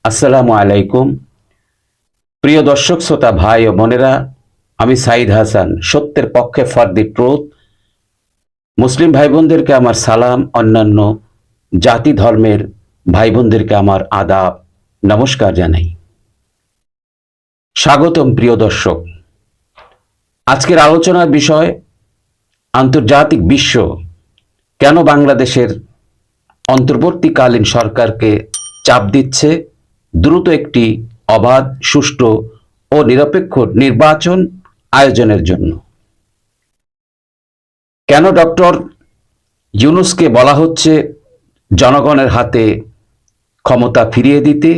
আসসালামু আলাইকুম। প্রিয় দর্শক শ্রোতা ভাই ও বোনেরা, আমি সাইদ হাসান, সত্যের পক্ষে ফর দি ট্রুথ। মুসলিম ভাই বোনদেরকে আমার সালাম, অন্যান্য জাতি ধর্মের ভাই বোনদেরকে আমার আদাব, নমস্কার জানাই। স্বাগতম প্রিয় দর্শক। আজকের আলোচনার বিষয় আন্তর্জাতিক বিশ্ব কেন বাংলাদেশের অন্তর্বর্তীকালীন সরকারকে চাপ দিচ্ছে দ্রুত একটি অবাধ, সুষ্ঠু ও নিরপেক্ষ নির্বাচন আয়োজনের জন্য। কেন ডক্টর ইউনূসকে বলা হচ্ছে জনগণের হাতে ক্ষমতা ফিরিয়ে দিতে,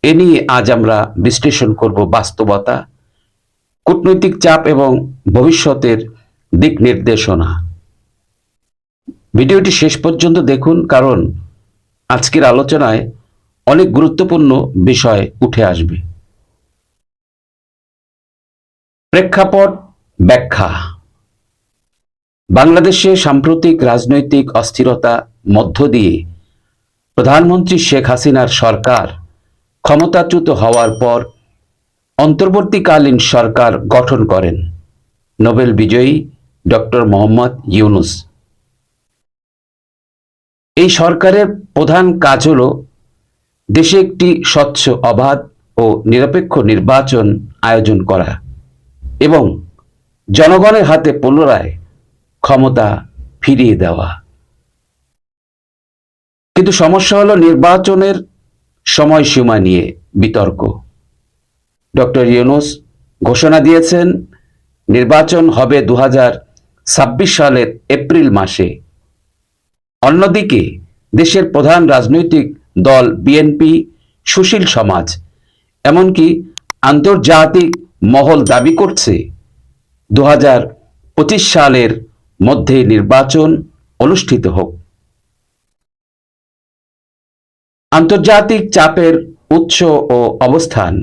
এ নিয়ে আজ আমরা বিশ্লেষণ করব বাস্তবতা, কূটনৈতিক চাপ এবং ভবিষ্যতের দিক নির্দেশনা। ভিডিওটি শেষ পর্যন্ত দেখুন, কারণ আজকের আলোচনায় অনেক গুরুত্বপূর্ণ বিষয় উঠে আসবে। প্রেক্ষাপট ব্যাখ্যা। বাংলাদেশে সাম্প্রতিক রাজনৈতিক অস্থিরতা মধ্য দিয়ে প্রধানমন্ত্রী শেখ হাসিনার সরকার ক্ষমতাচ্যুত হওয়ার পর অন্তর্বর্তীকালীন সরকার গঠন করেন নোবেল বিজয়ী ডক্টর মোহাম্মদ ইউনূস। এই সরকারের প্রধান কাজ হল দেশে একটি স্বচ্ছ, অবাধ ও নিরপেক্ষ নির্বাচন আয়োজন করা এবং জনগণের হাতে পুনরায় ক্ষমতা ফিরিয়ে দেওয়া। কিন্তু সমস্যা হলো নির্বাচনের সময়সীমা নিয়ে বিতর্ক। ডক্টর ইউনূস ঘোষণা দিয়েছেন নির্বাচন হবে 2026 সালের এপ্রিল মাসে। অন্যদিকে দেশের প্রধান রাজনৈতিক দল বিএনপি, সুশীল সমাজ, এমনকি আন্তর্জাতিক মহল দাবি করছে 2025 সালের মধ্যে নির্বাচন অনুষ্ঠিত হোক। আন্তর্জাতিক চাপের উৎস ও অবস্থান।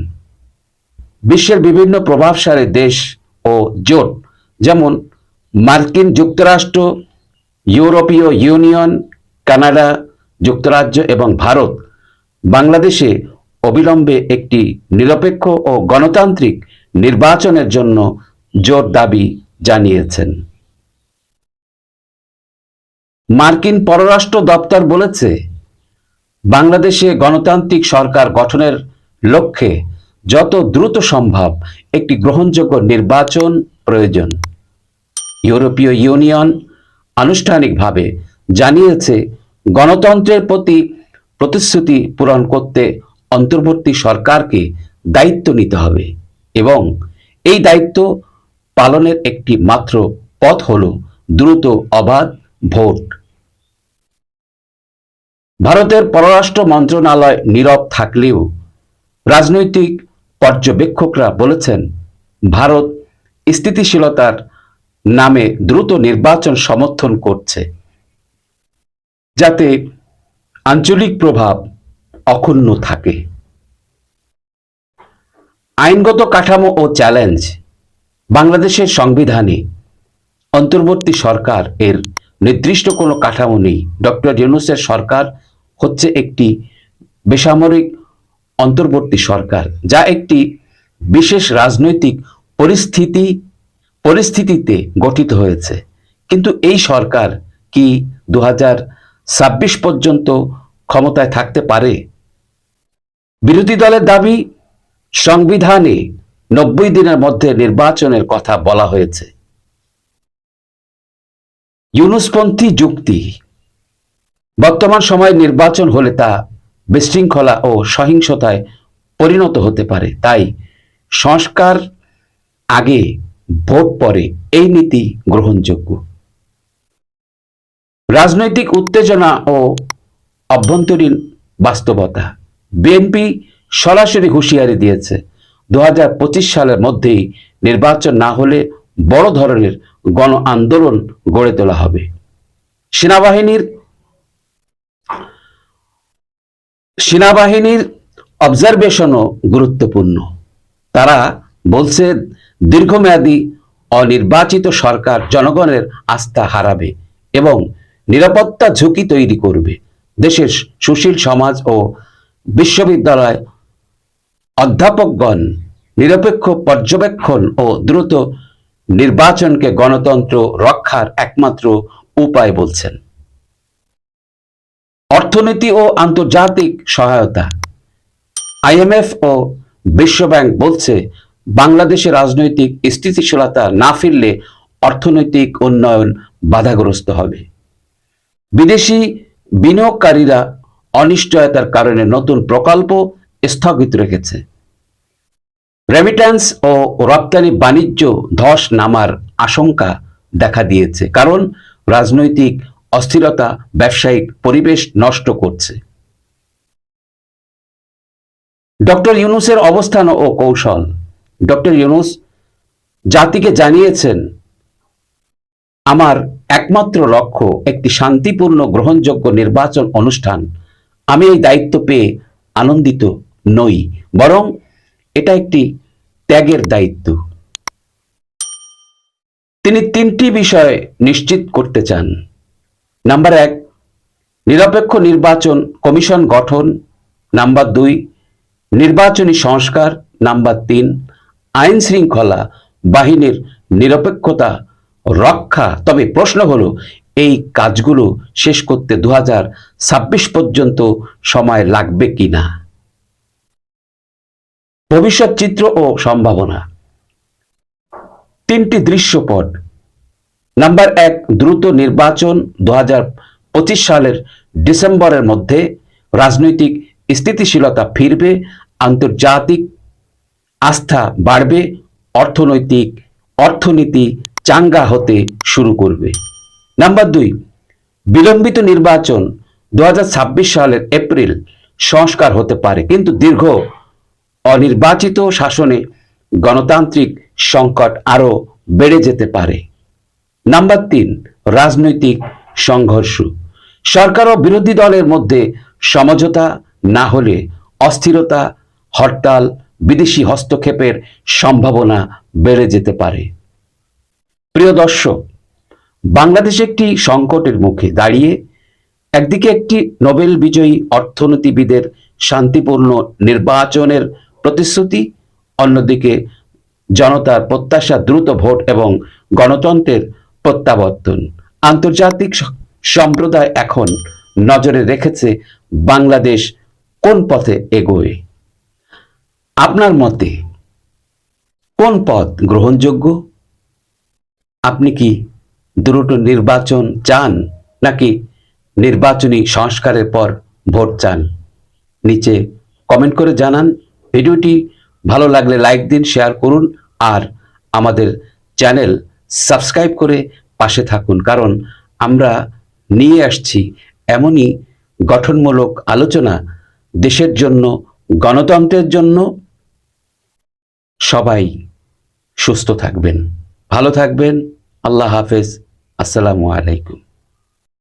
বিশ্বের বিভিন্ন প্রভাবশালী দেশ ও জোট, যেমন মার্কিন যুক্তরাষ্ট্র, ইউরোপীয় ইউনিয়ন, কানাডা, যুক্তরাজ্য এবং ভারত, বাংলাদেশে অবিলম্বে একটি নিরপেক্ষ ও গণতান্ত্রিক নির্বাচনের জন্য জোর দাবি জানিয়েছেন। মার্কিন পররাষ্ট্র দপ্তর বলেছে, বাংলাদেশে গণতান্ত্রিক সরকার গঠনের লক্ষ্যে যত দ্রুত সম্ভব একটি গ্রহণযোগ্য নির্বাচন প্রয়োজন। ইউরোপীয় ইউনিয়ন আনুষ্ঠানিকভাবে জানিয়েছে গণতন্ত্রের প্রতি প্রতিশ্রুতি পূরণ করতে অন্তর্বর্তী সরকারকে দায়িত্ব নিতে হবে এবং এই দায়িত্ব পালনের একটি মাত্র পথ হল দ্রুত অবাধ ভোট। ভারতের পররাষ্ট্র মন্ত্রণালয় নীরব থাকলেও রাজনৈতিক পর্যবেক্ষকরা বলেছেন, ভারত স্থিতিশীলতার নামে দ্রুত নির্বাচন সমর্থন করছে, যাতে আঞ্চলিক প্রভাব অক্ষুণ্ণ থাকে। আইনগত কাঠামো ও চ্যালেঞ্জ। বাংলাদেশের সংবিধানে অন্তর্বর্তী সরকার এর নির্দিষ্ট কোনো কাঠামো নেই। ডক্টর ইউনূসের সরকার হচ্ছে একটি বেসামরিক অন্তর্বর্তী সরকার, যা একটি বিশেষ রাজনৈতিক পরিস্থিতিতে গঠিত হয়েছে। কিন্তু এই সরকার কি 2026 পর্যন্ত ক্ষমতায় থাকতে পারে? বিরোধী দলের দাবি, সংবিধানে 90 দিনের মধ্যে নির্বাচনের কথা বলা হয়েছে। ইউনূসপন্থী যুক্তি। বর্তমান সময়ে নির্বাচন হলে তা বিশৃঙ্খলা ও সহিংসতায় পরিণত হতে পারে, তাই সংস্কার আগে, ভোট পরে, এই নীতি গ্রহণযোগ্য। রাজনৈতিক উত্তেজনা ও অভ্যন্তরীণ বাস্তবতা। বিএনপি সরাসরি হুঁশিয়ারি দিয়েছে 2025 সালের মধ্যেই নির্বাচন না হলে বড় ধরনের গণ আন্দোলন গড়ে তোলা হবে। সেনাবাহিনীর অবজারভেশনও গুরুত্বপূর্ণ। তারা বলছে দীর্ঘমেয়াদী অনির্বাচিত সরকার জনগণের আস্থা হারাবে এবং নিরাপত্তা ঝুঁকি তৈরি করবে। দেশের সুশীল সমাজ ও বিশ্ববিদ্যালয় অধ্যাপকগণ নিরপেক্ষ পর্যবেক্ষণ ও দ্রুত নির্বাচনকে গণতন্ত্র রক্ষার একমাত্র উপায় বলছেন। অর্থনীতি ও আন্তর্জাতিক সহায়তা। আইএমএফ ও বিশ্বব্যাংক বলছে বাংলাদেশের রাজনৈতিক স্থিতিশীলতা না ফিরলে অর্থনৈতিক উন্নয়ন বাধাগ্রস্ত হবে। বিদেশি বিনিয়োগকারীরা অনিশ্চয়তার কারণে নতুন প্রকল্প স্থগিত রেখেছে। রেমিট্যান্স ও রপ্তানি বাণিজ্য ধস নামার আশঙ্কা দেখা দিয়েছে, কারণ রাজনৈতিক অস্থিরতা ব্যবসায়িক পরিবেশ নষ্ট করছে। ডক্টর ইউনূসের অবস্থান ও কৌশল। ডক্টর ইউনূস জাতিকে জানিয়েছেন, আমার একমাত্র লক্ষ্য একটি শান্তিপূর্ণ গ্রহণযোগ্য নির্বাচন অনুষ্ঠান। আমি এই দায়িত্ব পেয়ে আনন্দিত নই, বরং এটা একটি ত্যাগের দায়িত্ব। তিনি তিনটি বিষয় নিশ্চিত করতে চান। নাম্বার 1, নিরপেক্ষ নির্বাচন কমিশন গঠন। নাম্বার 2, নির্বাচনী সংস্কার। নাম্বার 3, আইন শৃঙ্খলা বাহিনীর নিরপেক্ষতা রক্ষা। তবে প্রশ্ন হলো, এই কাজগুলো শেষ করতে 2026 পর্যন্ত সময় লাগবে কিনা। ভবিষ্যৎ চিত্র ও সম্ভাবনা। 3টি দৃশ্যপট। নাম্বার 1, দ্রুত নির্বাচন 2025 সালের ডিসেম্বরের মধ্যে। রাজনৈতিক স্থিতিশীলতা ফিরবে, আন্তর্জাতিক আস্থা বাড়বে, অর্থনীতি চাঙ্গা হতে শুরু করবে। নাম্বার 2, বিলম্বিত নির্বাচন 2026 সালের এপ্রিল। সংস্কার হতে পারে, কিন্তু দীর্ঘ অনির্বাচিত শাসনে গণতান্ত্রিক সংকট আরো বেড়ে যেতে পারে। নাম্বার 3, রাজনৈতিক সংঘর্ষ। সরকার ও বিরোধী দলের মধ্যে সমঝোতা না হলে অস্থিরতা, হরতাল, বিদেশি হস্তক্ষেপের সম্ভাবনা বেড়ে যেতে পারে। প্রিয় দর্শক, বাংলাদেশ একটি সংকটের মুখে দাঁড়িয়ে। একদিকে একটি নোবেল বিজয়ী অর্থনীতিবিদের শান্তিপূর্ণ নির্বাচনের প্রতিশ্রুতি, অন্যদিকে জনতার প্রত্যাশা দ্রুত ভোট এবং গণতন্ত্রের প্রত্যাবর্তন। আন্তর্জাতিক সম্প্রদায় এখন নজরে রেখেছে বাংলাদেশ কোন পথে এগোয়। আপনার মতে কোন পথ গ্রহণযোগ্য? আপনি কি দ্রুত নির্বাচন চান, নাকি নির্বাচনী সংস্কারের পর ভোট চান? নিচে কমেন্ট করে জানান। ভিডিওটি ভালো লাগলে লাইক দিন, শেয়ার করুন, আর আমাদের চ্যানেল সাবস্ক্রাইব করে পাশে থাকুন, কারণ আমরা নিয়ে আসছি এমনই গঠনমূলক আলোচনা দেশের জন্য, গণতন্ত্রের জন্য। সবাই সুস্থ থাকবেন, ভালো থাকবেন। আল্লাহ হাফেজ। আসসালামু আলাইকুম।